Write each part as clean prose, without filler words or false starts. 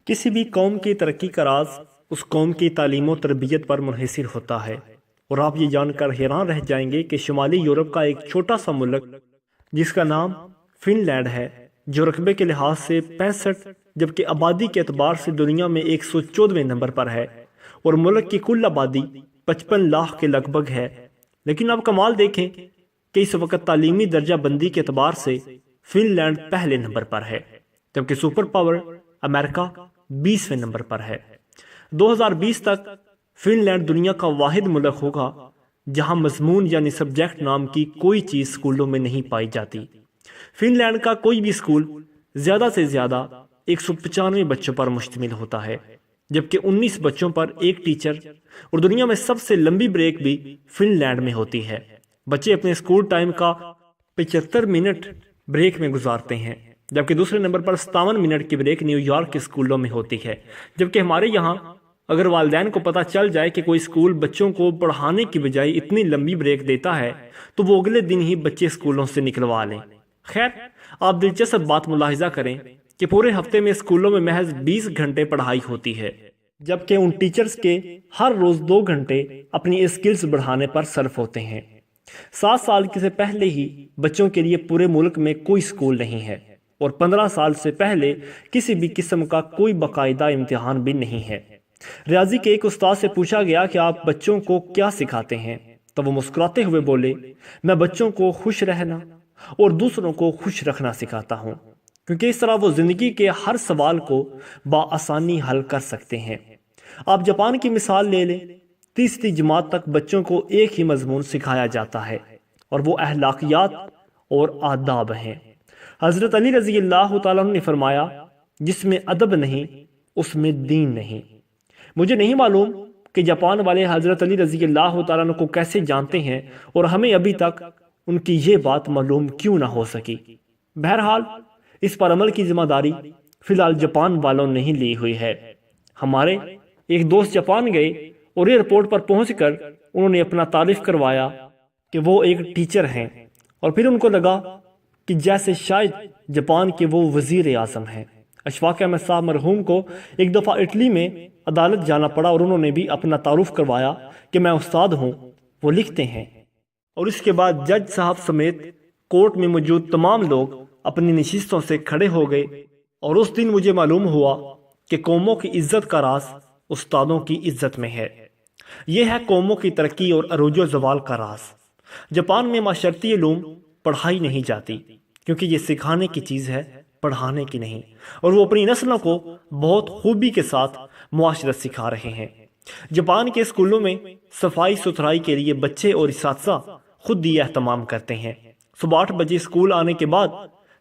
کسی بھی قوم کی ترقی کا راز اس قوم کی تعلیم و تربیت پر منحصر ہوتا ہے، اور آپ یہ جان کر حیران رہ جائیں گے کہ شمالی یورپ کا ایک چھوٹا سا ملک جس کا نام فن لینڈ ہے، جو رقبے کے لحاظ سے 65 جبکہ آبادی کے اعتبار سے دنیا میں 114ویں نمبر پر ہے، اور ملک کی کل آبادی 55 لاکھ کے لگ بھگ ہے۔ لیکن اب کمال دیکھیں کہ اس وقت تعلیمی درجہ بندی کے اعتبار سے فن لینڈ پہلے نمبر پر ہے، جبکہ سپر پاور امریکہ 20ویں نمبر پر ہے۔ 2020 تک فن لینڈ دنیا کا واحد ملک ہوگا جہاں مضمون یعنی سبجیکٹ نام کی کوئی چیز اسکولوں میں نہیں پائی جاتی۔ فن لینڈ کا کوئی بھی اسکول زیادہ سے زیادہ 195 بچوں پر مشتمل ہوتا ہے، جبکہ 19 بچوں پر ایک ٹیچر، اور دنیا میں سب سے لمبی بریک بھی فن لینڈ میں ہوتی ہے۔ بچے اپنے اسکول ٹائم کا 75 منٹ بریک میں گزارتے ہیں، جبکہ دوسرے نمبر پر 57 منٹ کی بریک نیو یارک کے اسکولوں میں ہوتی ہے۔ جبکہ ہمارے یہاں اگر والدین کو پتہ چل جائے کہ کوئی اسکول بچوں کو پڑھانے کی بجائے اتنی لمبی بریک دیتا ہے تو وہ اگلے دن ہی بچے اسکولوں سے نکلوا لیں۔ خیر، آپ دلچسپ بات ملاحظہ کریں کہ پورے ہفتے میں اسکولوں میں محض 20 گھنٹے پڑھائی ہوتی ہے، جبکہ ان ٹیچرز کے ہر روز 2 گھنٹے اپنی اسکلز بڑھانے پر صرف ہوتے ہیں۔ 7 سال سے پہلے ہی بچوں کے لیے پورے ملک میں کوئی اسکول نہیں ہے، اور 15 سال سے پہلے کسی بھی قسم کا کوئی باقاعدہ امتحان بھی نہیں ہے۔ ریاضی کے ایک استاد سے پوچھا گیا کہ آپ بچوں کو کیا سکھاتے ہیں، تو وہ مسکراتے ہوئے بولے، میں بچوں کو خوش رہنا اور دوسروں کو خوش رکھنا سکھاتا ہوں، کیونکہ اس طرح وہ زندگی کے ہر سوال کو بآسانی حل کر سکتے ہیں۔ آپ جاپان کی مثال لے لیں، تیسری جماعت تک بچوں کو ایک ہی مضمون سکھایا جاتا ہے، اور وہ اخلاقیات اور آداب ہیں۔ حضرت علی رضی اللہ تعالیٰ عنہ نے فرمایا، جس میں ادب نہیں اس میں دین نہیں۔ مجھے نہیں معلوم کہ جاپان والے حضرت علی رضی اللہ تعالیٰ عنہ کو کیسے جانتے ہیں، اور ہمیں ابھی تک ان کی یہ بات معلوم کیوں نہ ہو سکی۔ بہرحال اس پر عمل کی ذمہ داری فی الحال جاپان والوں نے ہی لی ہوئی ہے۔ ہمارے ایک دوست جاپان گئے اور ایئرپورٹ پر پہنچ کر انہوں نے اپنا تعارف کروایا کہ وہ ایک ٹیچر ہیں، اور پھر ان کو لگا کہ جیسے شاید جاپان کے وہ وزیر اعظم ہیں۔ اشفاق احمد صاحب مرحوم کو ایک دفعہ اٹلی میں عدالت جانا پڑا، اور انہوں نے بھی اپنا تعارف کروایا کہ میں استاد ہوں۔ وہ لکھتے ہیں، اور اس کے بعد جج صاحب سمیت کورٹ میں موجود تمام لوگ اپنی نشستوں سے کھڑے ہو گئے، اور اس دن مجھے معلوم ہوا کہ قوموں کی عزت کا راز استادوں کی عزت میں ہے۔ یہ ہے قوموں کی ترقی اور عروج و زوال کا راز۔ جاپان میں معاشرتی علوم پڑھائی نہیں جاتی، کیونکہ یہ سکھانے کی چیز ہے، پڑھانے کی نہیں، اور وہ اپنی نسلوں کو بہت خوبی کے ساتھ معاشرت سکھا رہے ہیں۔ جاپان کے اسکولوں میں صفائی ستھرائی کے لیے بچے اور اساتذہ خود ہی اہتمام کرتے ہیں۔ صبح 8 بجے اسکول آنے کے بعد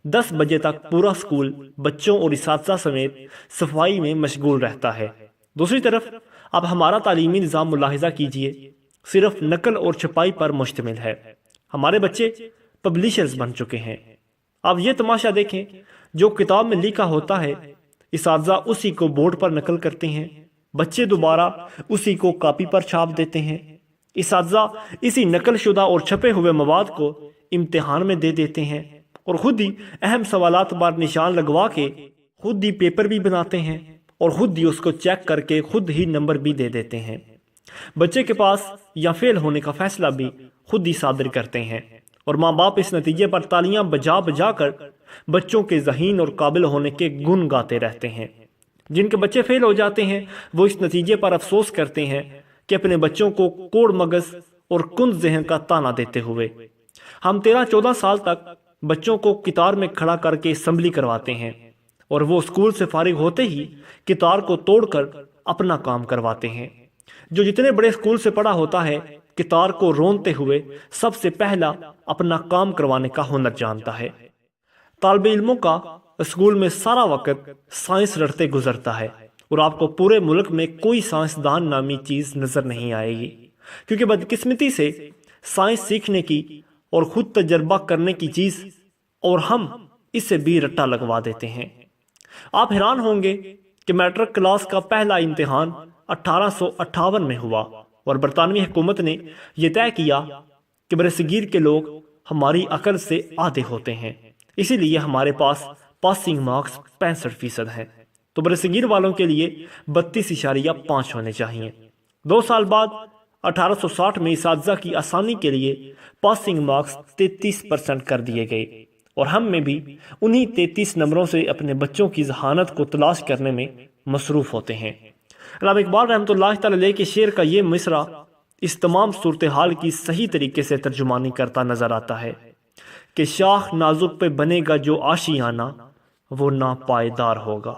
10 بجے تک پورا اسکول بچوں اور اساتذہ سمیت صفائی میں مشغول رہتا ہے۔ دوسری طرف اب ہمارا تعلیمی نظام ملاحظہ کیجئے، صرف نقل اور چھپائی پر مشتمل ہے۔ ہمارے بچے پبلشرز بن چکے ہیں۔ اب یہ تماشا دیکھیں، جو کتاب میں لکھا ہوتا ہے اساتذہ اسی کو بورڈ پر نقل کرتے ہیں، بچے دوبارہ اسی کو کاپی پر چھاپ دیتے ہیں، اساتذہ اسی نقل شدہ اور چھپے ہوئے مواد کو امتحان میں دے دیتے ہیں، اور خود ہی اہم سوالات پر نشان لگوا کے خود ہی پیپر بھی بناتے ہیں، اور خود ہی اس کو چیک کر کے خود ہی نمبر بھی دے دیتے ہیں۔ بچے کے پاس یا فیل ہونے کا فیصلہ بھی خود ہی صادر کرتے ہیں، اور ماں باپ اس نتیجے پر تالیاں بجا بجا کر بچوں کے ذہین اور قابل ہونے کے گن گاتے رہتے ہیں۔ جن کے بچے فیل ہو جاتے ہیں وہ اس نتیجے پر افسوس کرتے ہیں کہ اپنے بچوں کو کوڑ مغز اور کند ذہن کا تانا دیتے ہوئے۔ ہم 13-14 سال تک بچوں کو قطار میں کھڑا کر کے اسمبلی کرواتے ہیں، اور وہ اسکول سے فارغ ہوتے ہی قطار کو توڑ کر اپنا کام کرواتے ہیں۔ جو جتنے بڑے اسکول سے پڑھا ہوتا ہے قطار کو رونتے ہوئے سب سے پہلا اپنا کام کروانے کا ہنر جانتا ہے۔ طالب علموں کا اسکول میں سارا وقت سائنس رٹتے گزرتا ہے، اور آپ کو پورے ملک میں کوئی سائنسدان نامی چیز نظر نہیں آئے گی، کیونکہ بدقسمتی سے سائنس سیکھنے کی اور خود تجربہ کرنے کی چیز، اور ہم اسے بھی رٹا لگوا دیتے ہیں۔ آپ حیران ہوں گے کہ میٹرک کلاس کا پہلا امتحان 1858 میں ہوا، اور برطانوی حکومت نے یہ طے کیا کہ برصغیر کے لوگ ہماری عقل سے آدھے ہوتے ہیں، اسی لیے ہمارے پاس پاسنگ مارکس 65% ہیں۔ تو برصغیر والوں کے لیے 32.5 ہونے چاہیے۔ 2 سال بعد 1860 میں اساتذہ کی آسانی کے لیے پاسنگ مارکس 33% کر دیے گئے، اور ہم میں بھی انہی 33 نمبروں سے اپنے بچوں کی ذہانت کو تلاش کرنے میں مصروف ہوتے ہیں۔ علامہ اقبال رحمۃ اللہ تعالی علیہ کے شعر کا یہ مصرع اس تمام صورتحال کی صحیح طریقے سے ترجمانی کرتا نظر آتا ہے کہ شاخ نازک پہ بنے گا جو آشیانہ، وہ ناپائیدار ہوگا۔